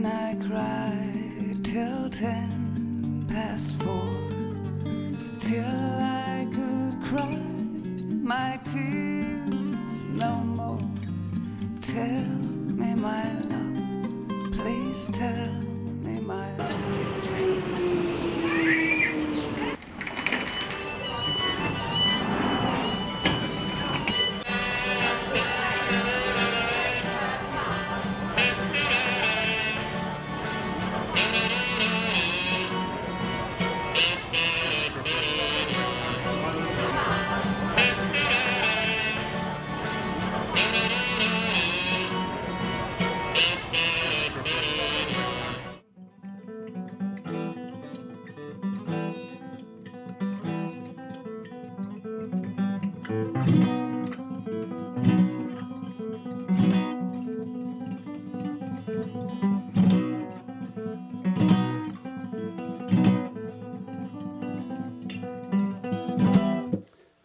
and I cried till 4:10, till I could cry my tears no more. Tell me, my love, please tell me, my love.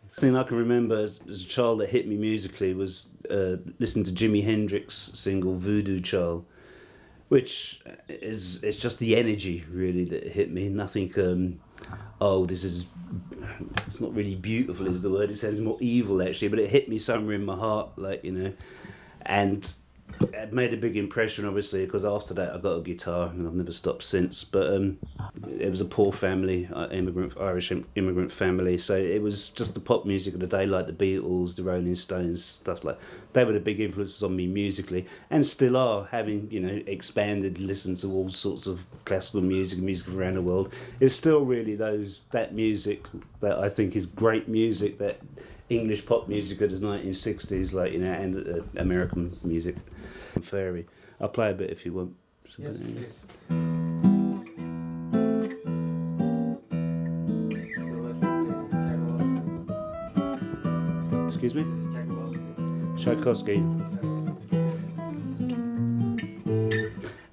The thing I can remember as a child that hit me musically was listening to Jimi Hendrix's single Voodoo Child, which is it's just the energy really that hit me. Nothing, this is, it's not really beautiful is the word, it sounds more evil actually, but it hit me somewhere in my heart, like, you know, and it made a big impression obviously, because after that I got a guitar and I've never stopped since. But it was a poor family, Irish immigrant family, so it was just the pop music of the day, like the Beatles, the Rolling Stones, stuff like they were the big influences on me musically, and still are, having, you know, expanded, listened to all sorts of classical music around the world. It's still really that music that I think is great music, that English pop music of the 1960s, like, you know, and American music. Fairy. I'll play a bit if you want. Yes, please. Excuse me? Tchaikovsky.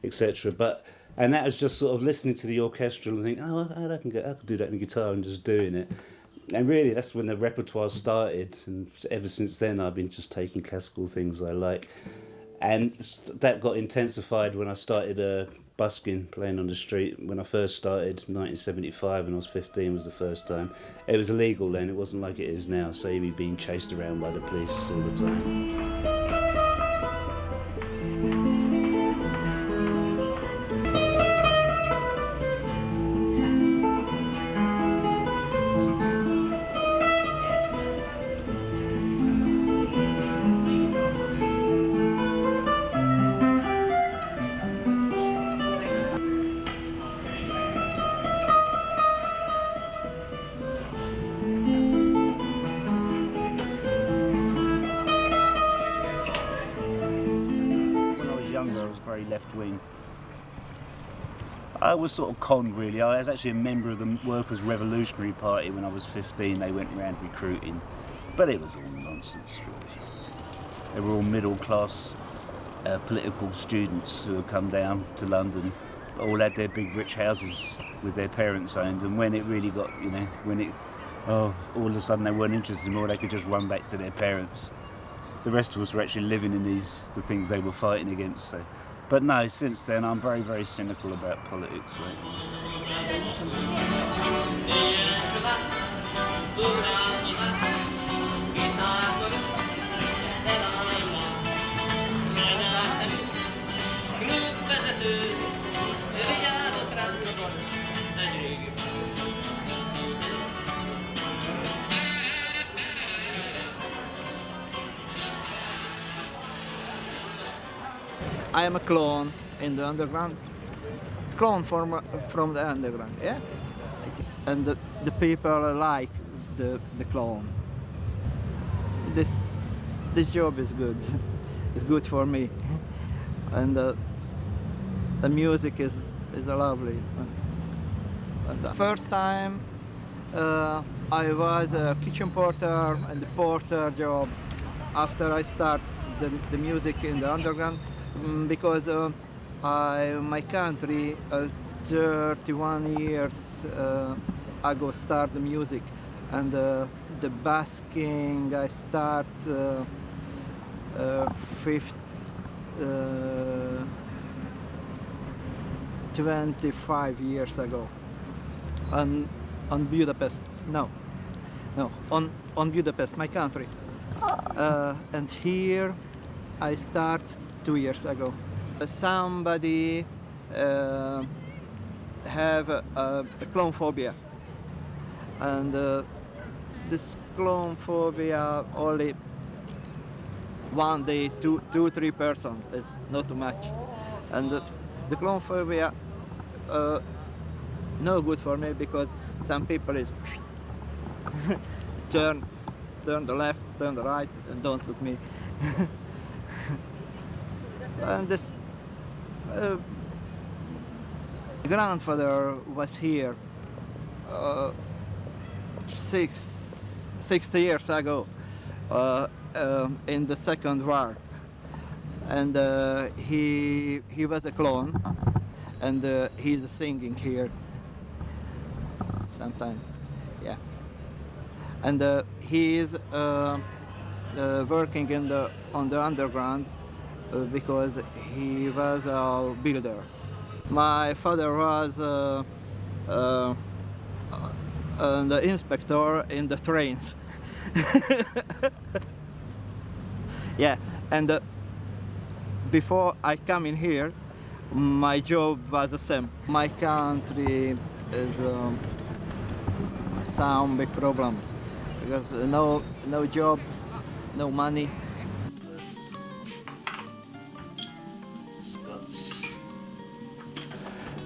Etc. And that was just sort of listening to the orchestral and thinking, I could do that on the guitar, and just doing it. And really, that's when the repertoire started, and ever since then I've been just taking classical things I like. And that got intensified when I started busking, playing on the street. When I first started, 1975, when I was 15 was the first time. It was illegal then, it wasn't like it is now, so you'd be being chased around by the police all the time. I was very left-wing. I was sort of conned really. I was actually a member of the Workers' Revolutionary Party when I was 15. They went around recruiting, but it was all nonsense really. They were all middle-class political students who had come down to London, all had their big rich houses with their parents owned, and when it really got, you know, all of a sudden they weren't interested anymore, they could just run back to their parents. The rest of us were actually living in the things they were fighting against. So. But no, since then I'm very, very cynical about politics. Right? I am a clone in the underground. Clone from the underground, yeah? And the people like the clone. This job is good. It's good for me. And the music is lovely. And the first time I was a kitchen porter and the porter job after I start the music in the underground. Because my country 31 years ago start the music, and the basking I start 50 25 years ago, on Budapest. No, on Budapest, my country. And here I start 2 years ago. Somebody have a clone phobia, and this clone phobia only one day, two, 3% is not too much, and the clone phobia no good for me because some people is turn the left, turn the right, and don't look me. And this grandfather was here 60 years ago in the Second War, and he was a clone, and he's singing here sometime, yeah. And he is working on the underground because he was a builder. My father was the inspector in the trains. Yeah, and before I come in here, my job was the same. My country is some big problem because no job, no money.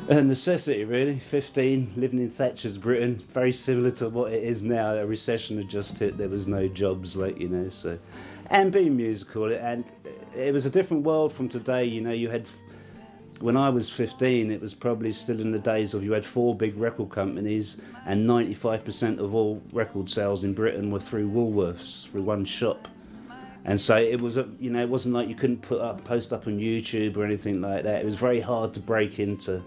A necessity, really. 15, living in Thatcher's Britain, very similar to what it is now. A recession had just hit, there was no jobs, like, you know, so. And being musical, and it was a different world from today, you know. You had, when I was 15, it was probably still in the days of you had 4 big record companies, and 95% of all record sales in Britain were through Woolworths, through one shop. And so it was, you know, it wasn't like you couldn't post up on YouTube or anything like that. It was very hard to break into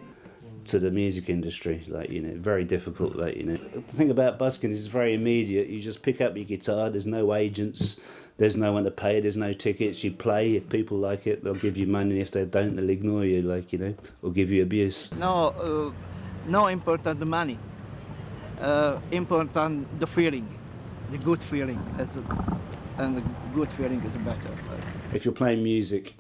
the music industry, like, you know, very difficult, like, you know. The thing about busking is it's very immediate. You just pick up your guitar, there's no agents, there's no one to pay, there's no tickets. You play, if people like it, they'll give you money. If they don't, they'll ignore you, like, you know, or give you abuse. No important the money, important the feeling, the good feeling, and the good feeling is better. If you're playing music,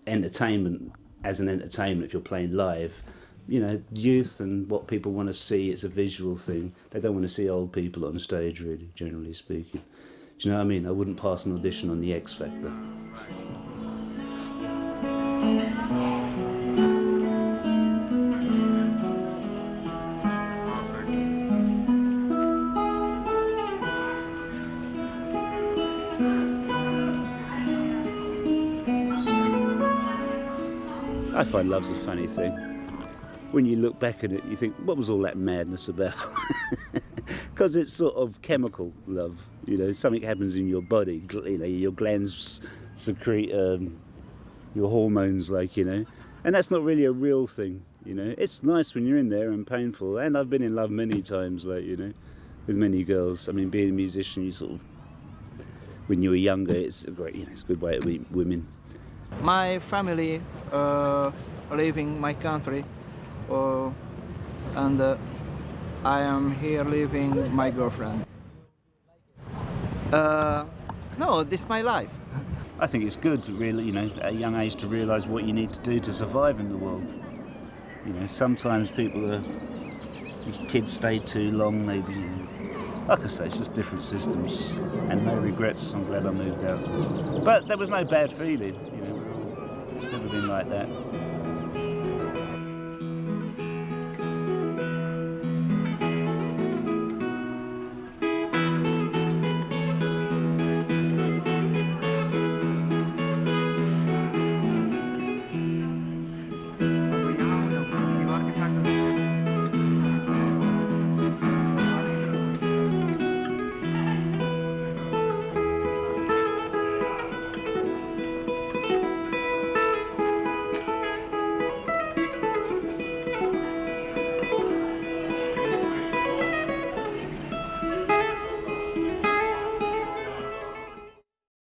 entertainment, as an entertainment, if you're playing live, you know, youth and what people want to see, it's a visual thing. They don't want to see old people on stage, really, generally speaking. Do you know what I mean? I wouldn't pass an audition on the X Factor. I find love's a funny thing. When you look back at it, you think, what was all that madness about? Because it's sort of chemical love, you know, something happens in your body, you know, your glands secrete your hormones, like, you know, and that's not really a real thing, you know. It's nice when you're in there and painful, and I've been in love many times, like, you know, with many girls. I mean, being a musician, you sort of, when you were younger, it's a great, you know, it's a good way to meet women. My family leaving my country, and I am here leaving my girlfriend. No, this is my life. I think it's good, really, you know, at a young age to realise what you need to do to survive in the world. You know, sometimes kids stay too long, maybe, you know. Like I say, it's just different systems, and no regrets. I'm glad I moved out. But there was no bad feeling, you know, it's never been like that.